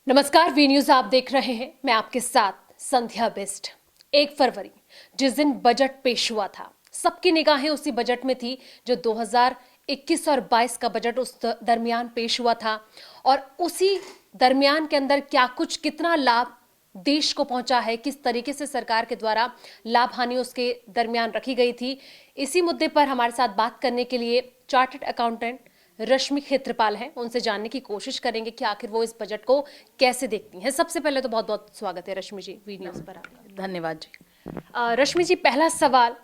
नमस्कार, V news आप देख रहे हैं। मैं आपके साथ संध्या बेस्ट। 1 फरवरी जिस दिन बजट पेश हुआ था, सबकी निगाहें उसी बजट में थी जो 2021 और 22 का बजट उस दरमियान पेश हुआ था। और उसी दरमियान के अंदर क्या कुछ कितना लाभ देश को पहुंचा है, किस तरीके से सरकार के द्वारा लाभ हानि उसके दरमियान रखी गई थी, इसी मुद्दे पर हमारे साथ बात करने के लिए चार्टर्ड अकाउंटेंट रश्मि खेत्रपाल हैं। उनसे जानने की कोशिश करेंगे कि आखिर वो इस बजट को कैसे देखती हैं। सबसे पहले तो बहुत बहुत स्वागत है रश्मि जी वी न्यूज़ पर आपका। धन्यवाद जी। रश्मि जी, पहला सवाल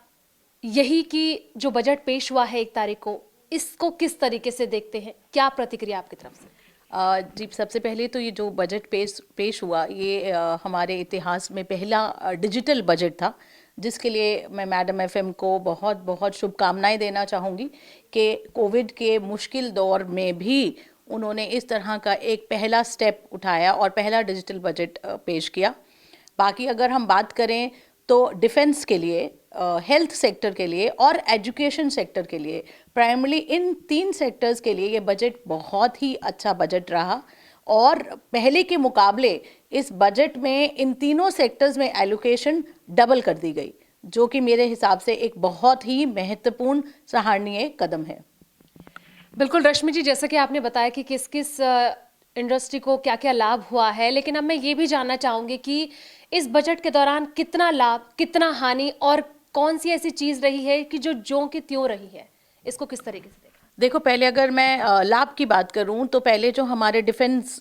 यही कि जो बजट पेश हुआ है 1 तारीख को, इसको किस तरीके से देखते हैं, क्या प्रतिक्रिया आपकी तरफ से? जी, सबसे पहले तो ये जो बजट पेश हुआ ये हमारे इतिहास में पहला डिजिटल बजट था, जिसके लिए मैं मैडम एफएम को बहुत बहुत शुभकामनाएं देना चाहूँगी कि कोविड के मुश्किल दौर में भी उन्होंने इस तरह का एक पहला स्टेप उठाया और पहला डिजिटल बजट पेश किया। बाकी अगर हम बात करें तो डिफेंस के लिए, हेल्थ सेक्टर के लिए और एजुकेशन सेक्टर के लिए, प्राइमरली इन 3 सेक्टर्स के लिए ये बजट बहुत ही अच्छा बजट रहा। और पहले के मुकाबले इस बजट में इन तीनों सेक्टर्स में एलोकेशन डबल कर दी गई, जो कि मेरे हिसाब से एक बहुत ही महत्वपूर्ण सराहनीय कदम है। बिल्कुल रश्मि जी, जैसा कि आपने बताया कि किस किस इंडस्ट्री को क्या क्या लाभ हुआ है, लेकिन अब मैं ये भी जानना चाहूंगी कि इस बजट के दौरान कितना लाभ, कितना हानि और कौन सी ऐसी चीज रही है कि जो ज्यों की त्यों रही है, इसको किस तरीके से देखा? देखो, पहले अगर मैं लाभ की बात करूं तो पहले जो हमारे डिफेंस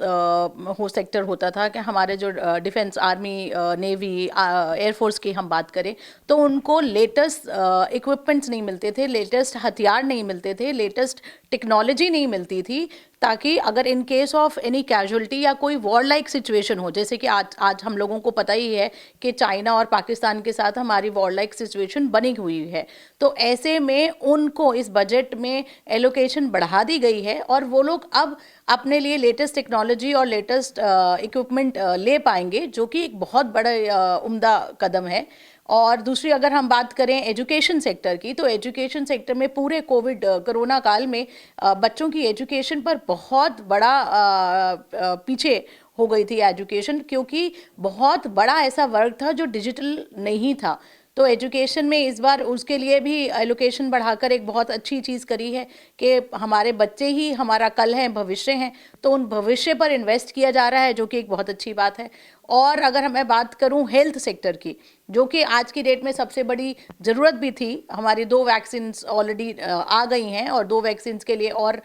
सेक्टर होता था कि हमारे जो डिफेंस आर्मी, नेवी, एयरफोर्स की हम बात करें तो उनको लेटेस्ट इक्विपमेंट्स नहीं मिलते थे, लेटेस्ट हथियार नहीं मिलते थे, लेटेस्ट टेक्नोलॉजी नहीं मिलती थी, ताकि अगर in case of any casualty या कोई वॉर लाइक सिचुएशन हो, जैसे कि आज हम लोगों को पता ही है कि चाइना और पाकिस्तान के साथ हमारी वॉर लाइक सिचुएशन बनी हुई है, तो ऐसे में उनको इस बजट में एलोकेशन बढ़ा दी गई है और वो लोग अब अपने लिए लेटेस्ट टेक्नोलॉजी और लेटेस्ट इक्विपमेंट ले पाएंगे, जो कि एक बहुत बड़ा उम्दा कदम है। और दूसरी अगर हम बात करें एजुकेशन सेक्टर की, तो एजुकेशन सेक्टर में पूरे कोविड कोरोना काल में बच्चों की एजुकेशन पर बहुत बड़ा पीछे हो गई थी एजुकेशन, क्योंकि बहुत बड़ा ऐसा वर्ग था जो डिजिटल नहीं था। तो एजुकेशन में इस बार उसके लिए भी एलोकेशन बढ़ाकर एक बहुत अच्छी चीज़ करी है कि हमारे बच्चे ही हमारा कल हैं, भविष्य हैं, तो उन भविष्य पर इन्वेस्ट किया जा रहा है, जो कि एक बहुत अच्छी बात है। और अगर मैं बात करूं हेल्थ सेक्टर की, जो कि आज की डेट में सबसे बड़ी ज़रूरत भी थी, हमारी 2 वैक्सीन ऑलरेडी आ गई हैं और 2 वैक्सीन के लिए और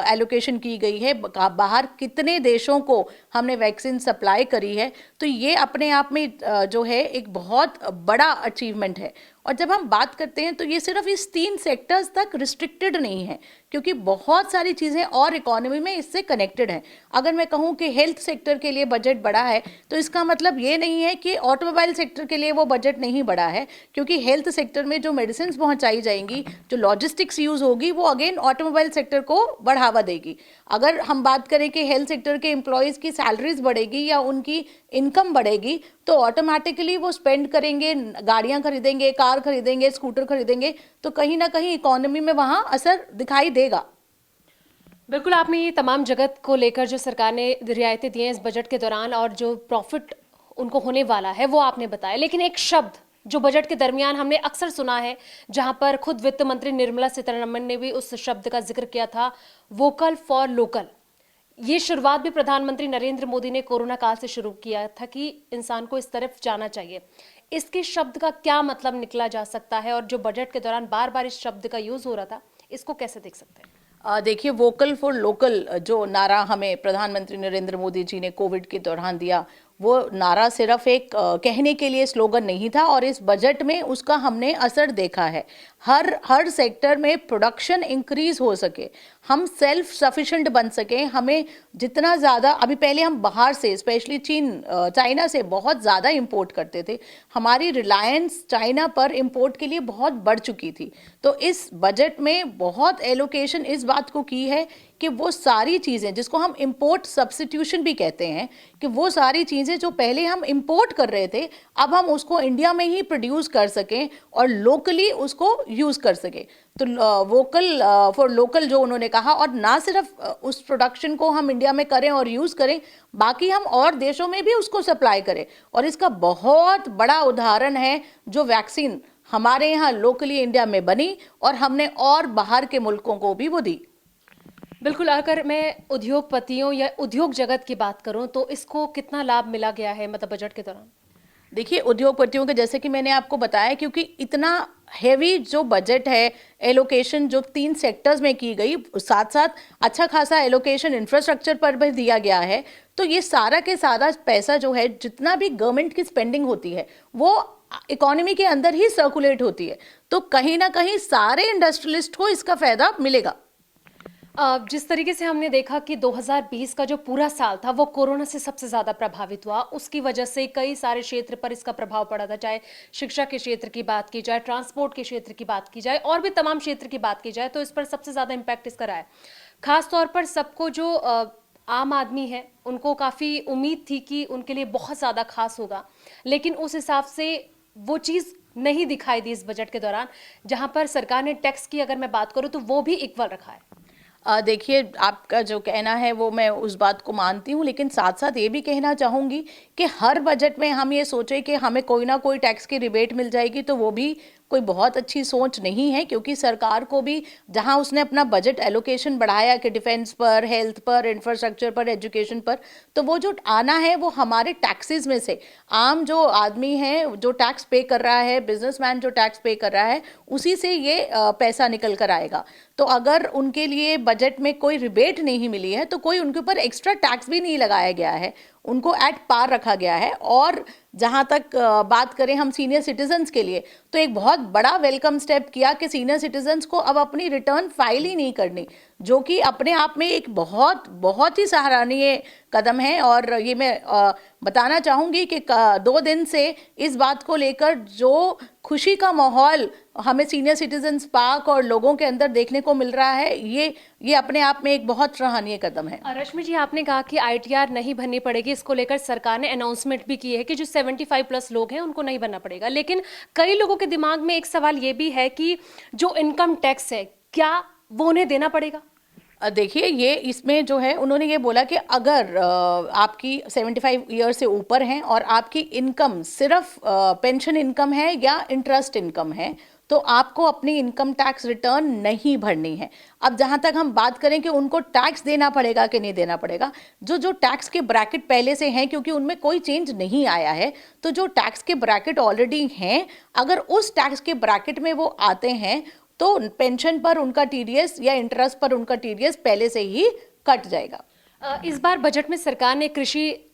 एलोकेशन की गई है। बाहर कितने देशों को हमने वैक्सीन सप्लाई करी है, तो ये अपने आप में जो है एक बहुत बड़ा अचीवमेंट है। और जब हम बात करते हैं तो ये सिर्फ इस 3 सेक्टर्स तक रिस्ट्रिक्टेड नहीं है, क्योंकि बहुत सारी चीज़ें और इकोनॉमी में इससे कनेक्टेड हैं। अगर मैं कहूँ कि हेल्थ सेक्टर के लिए बजट बढ़ा है, तो इसका मतलब ये नहीं है कि ऑटोमोबाइल सेक्टर के लिए वो बजट नहीं बढ़ा है, क्योंकि हेल्थ सेक्टर में जो मेडिसिन पहुँचाई जाएंगी, जो लॉजिस्टिक्स यूज़ होगी, वो अगेन ऑटोमोबाइल सेक्टर को बढ़ावा देगी। अगर हम बात करें कि हेल्थ सेक्टर के एम्प्लॉयज़ की सैलरीज बढ़ेगी या उनकी इनकम बढ़ेगी, तो ऑटोमेटिकली वो स्पेंड करेंगे, गाड़ियाँ खरीदेंगे, कार खरीदेंगे, स्कूटर खरीदेंगे, तो कहीं ना कहीं इकोनॉमी में वहाँ असर दिखाई देगा। बिल्कुल, आपने ये तमाम जगत को लेकर जो सरकार ने रियायतें दी हैं इस बजट के दौरान और जो प्रॉफिट उनको होने वाला है वो आपने बताया, लेकिन एक शब्द जो बजट के दरमियान हमने अक्सर सुना है, जहां पर खुद वित्त मंत्री निर्मला सीतारमण ने भी उस शब्द का जिक्र किया था, वोकल फॉर लोकल। ये शुरुआत भी प्रधानमंत्री नरेंद्र मोदी ने कोरोना काल से शुरू किया था कि इंसान को इस तरफ जाना चाहिए। इसके शब्द का क्या मतलब निकला जा सकता है, और जो बजट के दौरान बार बार इस शब्द का यूज हो रहा था, इसको कैसे देख सकते हैं? देखिए, वोकल फॉर लोकल जो नारा हमें प्रधानमंत्री नरेंद्र मोदी जी ने कोविड के दौरान दिया, वो नारा सिर्फ एक कहने के लिए स्लोगन नहीं था, और इस बजट में उसका हमने असर देखा है। हर सेक्टर में प्रोडक्शन इंक्रीज हो सके, हम सेल्फ सफिशिएंट बन सके, हमें जितना ज़्यादा, अभी पहले हम बाहर से स्पेशली चाइना से बहुत ज़्यादा इंपोर्ट करते थे, हमारी रिलायंस चाइना पर इंपोर्ट के लिए बहुत बढ़ चुकी थी। तो इस बजट में बहुत एलोकेशन इस बात को की है कि वो सारी चीज़ें जिसको हम इंपोर्ट सब्स्टिट्यूशन भी कहते हैं, कि वो सारी चीज़ें जो पहले हम इंपोर्ट कर रहे थे, अब हम उसको इंडिया में ही प्रोड्यूस कर सकें और लोकली उसको यूज़ कर सके। तो वोकल फॉर लोकल जो उन्होंने कहा, और ना सिर्फ उस प्रोडक्शन को हम इंडिया में करें और यूज़ करें, बाकी हम और देशों में भी उसको सप्लाई करें। और इसका बहुत बड़ा उदाहरण है जो वैक्सीन हमारे यहाँ लोकली इंडिया में बनी और हमने और बाहर के मुल्कों को भी वो दी। बिल्कुल, अगर मैं उद्योगपतियों या उद्योग जगत की बात करूं तो इसको कितना लाभ मिला गया है मतलब बजट के दौरान? देखिए, उद्योगपतियों के जैसे कि मैंने आपको बताया, क्योंकि इतना हैवी जो बजट है, एलोकेशन जो 3 सेक्टर्स में की गई, साथ साथ अच्छा खासा एलोकेशन इंफ्रास्ट्रक्चर पर भी दिया गया है, तो ये सारा के सारा पैसा जो है, जितना भी गवर्नमेंट की स्पेंडिंग होती है, वो इकोनॉमी के अंदर ही सर्कुलेट होती है। तो कहीं ना कहीं सारे इंडस्ट्रियलिस्ट को इसका फायदा मिलेगा। जिस तरीके से हमने देखा कि 2020 का जो पूरा साल था वो कोरोना से सबसे ज्यादा प्रभावित हुआ, उसकी वजह से कई सारे क्षेत्र पर इसका प्रभाव पड़ा था, चाहे शिक्षा के क्षेत्र की बात की जाए, ट्रांसपोर्ट के क्षेत्र की बात की जाए और भी तमाम क्षेत्र की बात की जाए, तो इस पर सबसे ज्यादा इम्पैक्ट इसका रहा है। खासतौर पर सबको जो आम आदमी है उनको काफी उम्मीद थी कि उनके लिए बहुत ज्यादा खास होगा, लेकिन उस हिसाब से वो चीज नहीं दिखाई दी इस बजट के दौरान। जहां पर सरकार ने टैक्स की अगर मैं बात करूं तो वो भी इक्वल रखा है। देखिए, आपका जो कहना है वो मैं उस बात को मानती हूँ, लेकिन साथ साथ ये भी कहना चाहूँगी कि हर बजट में हम ये सोचें कि हमें कोई ना कोई टैक्स की रिबेट मिल जाएगी, तो वो भी कोई बहुत अच्छी सोच नहीं है। क्योंकि सरकार को भी जहां उसने अपना बजट एलोकेशन बढ़ाया कि डिफेंस पर, हेल्थ पर, इंफ्रास्ट्रक्चर पर, एजुकेशन पर, तो वो जो आना है वो हमारे टैक्सेस में से। आम जो आदमी है जो टैक्स पे कर रहा है, बिजनेसमैन जो टैक्स पे कर रहा है, उसी से ये पैसा निकल कर आएगा। तो अगर उनके लिए बजट में कोई रिबेट नहीं मिली है तो कोई उनके ऊपर एक्स्ट्रा टैक्स भी नहीं लगाया गया है, उनको एट पार रखा गया है। और जहाँ तक बात करें हम सीनियर सिटीजन्स के लिए, तो एक बहुत बड़ा वेलकम स्टेप किया कि सीनियर सिटीजन्स को अब अपनी रिटर्न फाइल ही नहीं करनी, जो कि अपने आप में एक बहुत बहुत ही सराहनीय कदम है। और ये मैं बताना चाहूँगी कि 2 दिन से इस बात को लेकर जो खुशी का माहौल हमें सीनियर सिटीजन्स पार्क और लोगों के अंदर देखने को मिल रहा है, ये अपने आप में एक बहुत सराहनीय कदम है। रश्मि जी, आपने कहा कि ITR नहीं भरनी पड़ेगी, इसको लेकर सरकार ने अनाउंसमेंट भी की है कि जो 75+ लोग हैं उनको नहीं भरना पड़ेगा, लेकिन कई लोगों के दिमाग में एक सवाल ये भी है कि जो इनकम टैक्स है क्या वो उन्हें देना पड़ेगा? देखिए, ये इसमें जो है उन्होंने ये बोला कि अगर आपकी 75 ईयर से ऊपर हैं और आपकी इनकम सिर्फ पेंशन इनकम है या इंटरेस्ट इनकम है, तो आपको अपनी इनकम टैक्स रिटर्न नहीं भरनी है। अब जहां तक हम बात करें कि उनको टैक्स देना पड़ेगा कि नहीं देना पड़ेगा, जो टैक्स के ब्रैकेट पहले से हैं, क्योंकि उनमें कोई चेंज नहीं आया है, तो जो टैक्स के ब्रैकेट ऑलरेडी हैं, अगर उस टैक्स के ब्रैकेट में वो आते हैं तो पेंशन पर उनका TDS या इंटरेस्ट पर उनका TDS पहले से ही कट जाएगा। इस बार बजट में सरकार ने कृषि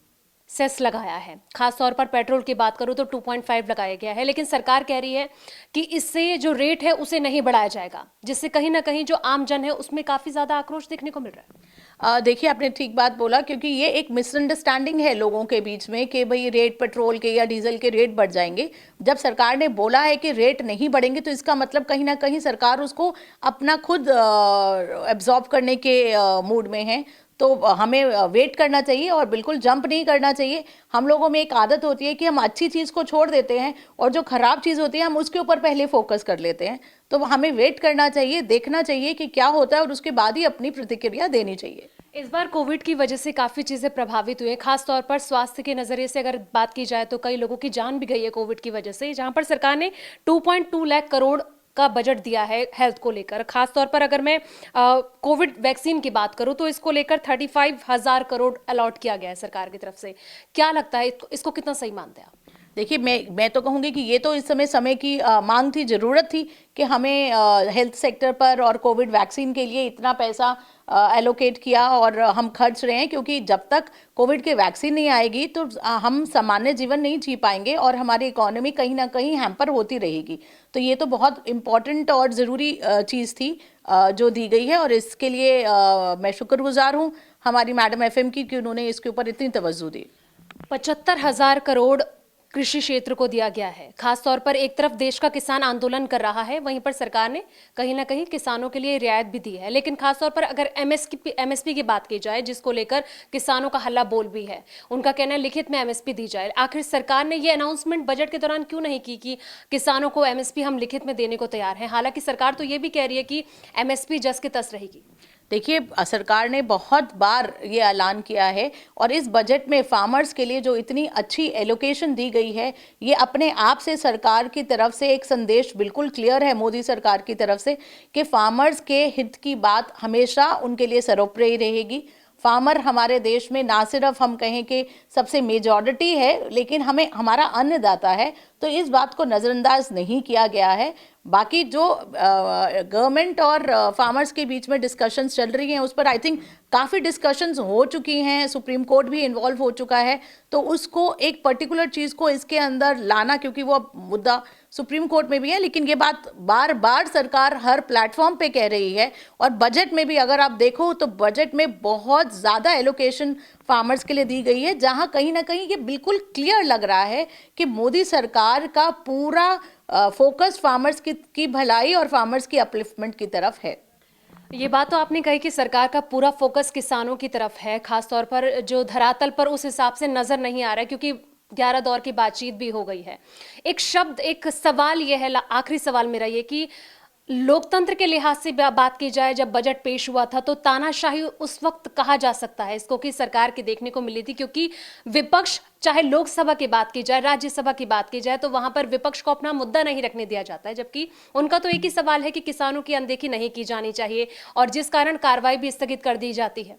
सेस लगाया है, खासतौर पर पेट्रोल की बात करूं तो 2.5 लगाया गया है, लेकिन सरकार कह रही है कि इससे जो रेट है उसे नहीं बढ़ाया जाएगा, जिससे कहीं ना कहीं जो आम जन है उसमें काफी ज्यादा आक्रोश देखने को मिल रहा है। देखिए, आपने ठीक बात बोला, क्योंकि ये एक मिसअंडरस्टैंडिंग है लोगों के बीच में कि भाई रेट पेट्रोल के या डीजल के रेट बढ़ जाएंगे। जब सरकार ने बोला है कि रेट नहीं बढ़ेंगे, तो इसका मतलब कहीं ना कहीं सरकार उसको अपना खुद एब्जॉर्ब करने के मूड में है। तो हमें वेट करना चाहिए और बिल्कुल जंप नहीं करना चाहिए। हम लोगों में एक आदत होती है कि हम अच्छी चीज़ को छोड़ देते हैं और जो खराब चीज़ होती है हम उसके ऊपर पहले फोकस कर लेते हैं। तो हमें वेट करना चाहिए, देखना चाहिए कि क्या होता है और उसके बाद ही अपनी प्रतिक्रिया देनी चाहिए। इस बार कोविड की वजह से काफी चीजें प्रभावित हुई हैं, खासतौर पर स्वास्थ्य के नजरिए से अगर बात की जाए तो कई लोगों की जान भी गई है कोविड की वजह से, जहां पर सरकार ने 2.2 लाख करोड़ का बजट दिया है हेल्थ को लेकर। खासतौर पर अगर मैं कोविड वैक्सीन की बात करूं तो इसको लेकर 35,000 करोड़ अलॉट किया गया है सरकार की तरफ से। क्या लगता है इसको कितना सही मानते हैं आप? देखिए, मैं तो कहूँगी कि ये तो इस समय की मांग थी, ज़रूरत थी कि हमें हेल्थ सेक्टर पर और कोविड वैक्सीन के लिए इतना पैसा एलोकेट किया और हम खर्च रहे हैं, क्योंकि जब तक कोविड की वैक्सीन नहीं आएगी तो हम सामान्य जीवन नहीं जी पाएंगे और हमारी इकोनॉमी कहीं ना कहीं हैम्पर होती रहेगी। तो ये तो बहुत इम्पॉर्टेंट और ज़रूरी चीज़ थी जो दी गई है, और इसके लिए मैं शुक्रगुजार हूँ हमारी मैडम FM की कि उन्होंने इसके ऊपर इतनी तवज्जो दी। 75,000 करोड़ कृषि क्षेत्र को दिया गया है। खास तौर पर एक तरफ देश का किसान आंदोलन कर रहा है, वहीं पर सरकार ने कहीं ना कहीं किसानों के लिए रियायत भी दी है। लेकिन खास तौर पर अगर एमएसपी की बात की जाए, जिसको लेकर किसानों का हल्ला बोल भी है, उनका कहना है लिखित में एमएसपी दी जाए। आखिर सरकार ने ये अनाउंसमेंट बजट के दौरान क्यों नहीं की कि किसानों को एमएसपी हम लिखित में देने को तैयार हैं? हालांकि सरकार तो ये भी कह रही है कि एमएसपी जस के तस रहेगी। देखिए, सरकार ने बहुत बार ये ऐलान किया है और इस बजट में फार्मर्स के लिए जो इतनी अच्छी एलोकेशन दी गई है, ये अपने आप से सरकार की तरफ से एक संदेश बिल्कुल क्लियर है मोदी सरकार की तरफ से कि फार्मर्स के हित की बात हमेशा उनके लिए सर्वोपरि रहेगी। फार्मर हमारे देश में ना सिर्फ हम कहें कि सबसे मेजॉरिटी है, लेकिन हमें हमारा अन्नदाता है, तो इस बात को नज़रअंदाज नहीं किया गया है। बाकी जो गवर्नमेंट और फार्मर्स के बीच में डिस्कशंस चल रही हैं, उस पर आई थिंक काफ़ी डिस्कशंस हो चुकी हैं, सुप्रीम कोर्ट भी इन्वॉल्व हो चुका है। तो उसको एक पर्टिकुलर चीज़ को इसके अंदर लाना, क्योंकि वो मुद्दा सुप्रीम कोर्ट में भी है, लेकिन ये बात बार बार सरकार हर प्लेटफॉर्म पे कह रही है। और बजट में भी अगर आप देखो तो बजट में बहुत ज़्यादा एलोकेशन फार्मर्स के लिए दी गई है, जहां कहीं ना कहीं ये बिल्कुल क्लियर लग रहा है कि मोदी सरकार का पूरा फोकस फार्मर्स की भलाई और फार्मर्स की अपलिफ्टमेंट की तरफ है। ये बात तो आपने कही कि सरकार का पूरा फोकस किसानों की तरफ है, खासतौर पर जो धरातल पर उस हिसाब से नजर नहीं आ रहा है, क्योंकि 11 दौर की बातचीत भी हो गई है। एक सवाल ये है, आखिरी सवाल मेरा ये कि लोकतंत्र के लिहाज से बात की जाए, जब बजट पेश हुआ था तो तानाशाही उस वक्त कहा जा सकता है इसको कि सरकार की देखने को मिली थी, क्योंकि विपक्ष, चाहे लोकसभा की बात की जाए, राज्यसभा की बात की जाए, तो वहां पर विपक्ष को अपना मुद्दा नहीं रखने दिया जाता है, जबकि उनका तो एक ही सवाल है कि किसानों की अनदेखी नहीं की जानी चाहिए, और जिस कारण कार्रवाई भी स्थगित कर दी जाती है।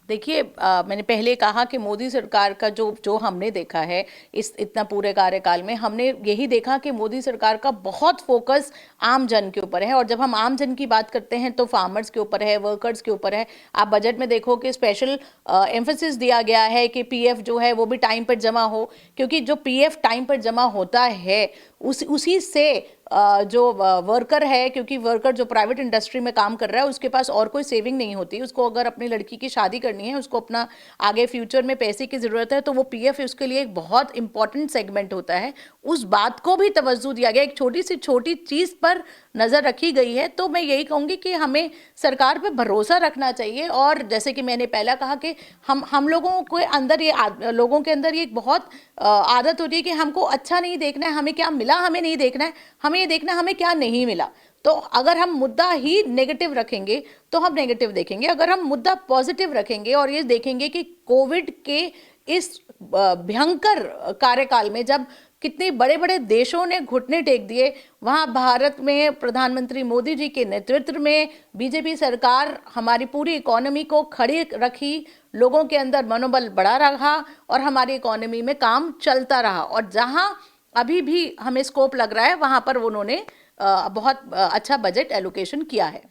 देखिए, मैंने पहले कहा कि मोदी सरकार का जो हमने देखा है इस इतना पूरे कार्यकाल में, हमने यही देखा कि मोदी सरकार का बहुत फोकस आम जन के ऊपर है। और जब हम आम जन की बात करते हैं तो फार्मर्स के ऊपर है, वर्कर्स के ऊपर है। आप बजट में देखो कि स्पेशल एम्फेसिस दिया गया है कि पीएफ जो है वो भी टाइम पर जमा हो, क्योंकि जो पीएफ टाइम पर जमा होता है उसी से जो वर्कर है, क्योंकि वर्कर जो प्राइवेट इंडस्ट्री में काम कर रहा है उसके पास और कोई सेविंग नहीं होती, उसको अगर अपनी लड़की की शादी करनी है, उसको अपना आगे फ्यूचर में पैसे की ज़रूरत है, तो वो पीएफ उसके लिए एक बहुत इंपॉर्टेंट सेगमेंट होता है। उस बात को भी तवज्जो दिया गया, एक छोटी सी छोटी चीज़ पर नज़र रखी गई है। तो मैं यही कहूँगी कि हमें सरकार पर भरोसा रखना चाहिए। और जैसे कि मैंने पहला कहा कि हम लोगों के अंदर ये बहुत आदत होती है कि हमको अच्छा नहीं देखना है, हमें क्या मिला हमें नहीं देखना है, हमें ये देखना हमें क्या नहीं मिला। तो अगर हम मुद्दा ही नेगेटिव रखेंगे तो हम नेगेटिव देखेंगे, अगर हम मुद्दा पॉजिटिव रखेंगे और ये देखेंगे कि कोविड के इस भयंकर कार्यकाल में जब कितने बड़े बड़े देशों ने घुटने टेक दिए, वहाँ भारत में प्रधानमंत्री मोदी जी के नेतृत्व में बीजेपी सरकार हमारी पूरी इकोनॉमी को खड़ी रखी, लोगों के अंदर मनोबल बढ़ा रहा और हमारी इकोनॉमी में काम चलता रहा। और जहाँ अभी भी हमें स्कोप लग रहा है वहाँ पर उन्होंने बहुत अच्छा बजट एलोकेशन किया है।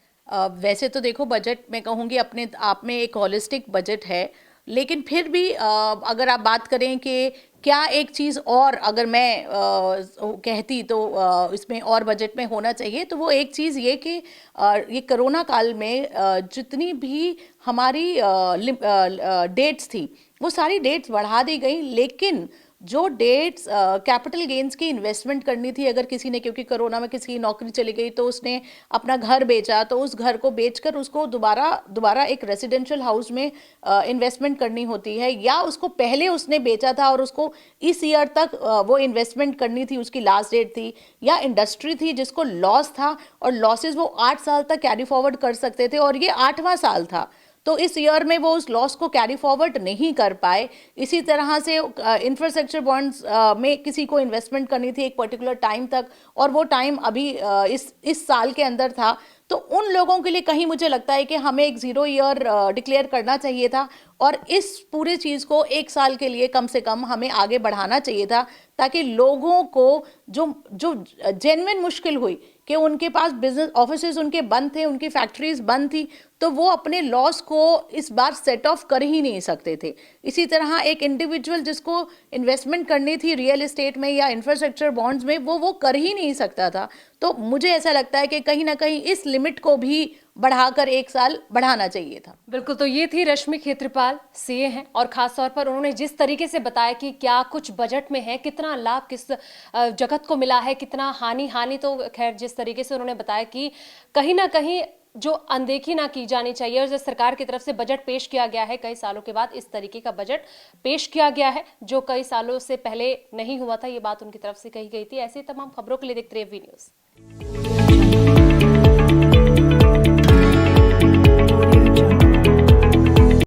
वैसे तो देखो, बजट मैं कहूँगी अपने आप में एक हॉलिस्टिक बजट है, लेकिन फिर भी अगर आप बात करें कि क्या एक चीज़ और अगर मैं कहती तो इसमें और बजट में होना चाहिए, तो वो एक चीज़ ये कि ये कोरोना काल में जितनी भी हमारी डेट्स थी वो सारी डेट्स बढ़ा दी गई, लेकिन जो डेट्स कैपिटल गेन्स की इन्वेस्टमेंट करनी थी अगर किसी ने, क्योंकि कोरोना में किसी की नौकरी चली गई तो उसने अपना घर बेचा, तो उस घर को बेचकर उसको दोबारा एक रेजिडेंशियल हाउस में इन्वेस्टमेंट करनी होती है, या उसको पहले उसने बेचा था और उसको इस ईयर तक वो इन्वेस्टमेंट करनी थी, उसकी लास्ट डेट थी, या इंडस्ट्री थी जिसको लॉस था और लॉसेज वो 8 साल तक कैरी फॉरवर्ड कर सकते थे और ये 8वां साल था, तो इस ईयर में वो उस लॉस को कैरी फॉरवर्ड नहीं कर पाए। इसी तरह से इंफ्रास्ट्रक्चर बॉन्ड्स में किसी को इन्वेस्टमेंट करनी थी एक पर्टिकुलर टाइम तक, और वो टाइम अभी इस साल के अंदर था, तो उन लोगों के लिए कहीं मुझे लगता है कि हमें एक 0 ईयर डिक्लेयर करना चाहिए था और इस पूरे चीज़ को 1 साल के लिए कम से कम हमें आगे बढ़ाना चाहिए था, ताकि लोगों को जो जेन्युइन मुश्किल हुई कि उनके पास बिजनेस ऑफिसेज उनके बंद थे, उनकी फैक्ट्रीज बंद थी, तो वो अपने लॉस को इस बार सेट ऑफ कर ही नहीं सकते थे। इसी तरह एक इंडिविजुअल जिसको इन्वेस्टमेंट करनी थी रियल एस्टेट में या इंफ्रास्ट्रक्चर बॉन्ड्स में, वो कर ही नहीं सकता था। तो मुझे ऐसा लगता है कि कहीं ना कहीं इस लिमिट को भी बढ़ाकर 1 साल बढ़ाना चाहिए था। बिल्कुल, तो ये थी रश्मि खेत्रपाल, सीए हैं, और खास तौर पर उन्होंने जिस तरीके से बताया कि क्या कुछ बजट में है, कितना लाभ किस जगत को मिला है, कितना हानि तो खैर जिस तरीके से उन्होंने बताया कि कहीं ना कहीं जो अनदेखी ना की जानी चाहिए, और जो सरकार की तरफ से बजट पेश किया गया है, कई सालों के बाद इस तरीके का बजट पेश किया गया है जो कई सालों से पहले नहीं हुआ था, ये बात उनकी तरफ से कही गई थी। ऐसी तमाम खबरों के लिए देखते रहिए वी न्यूज़।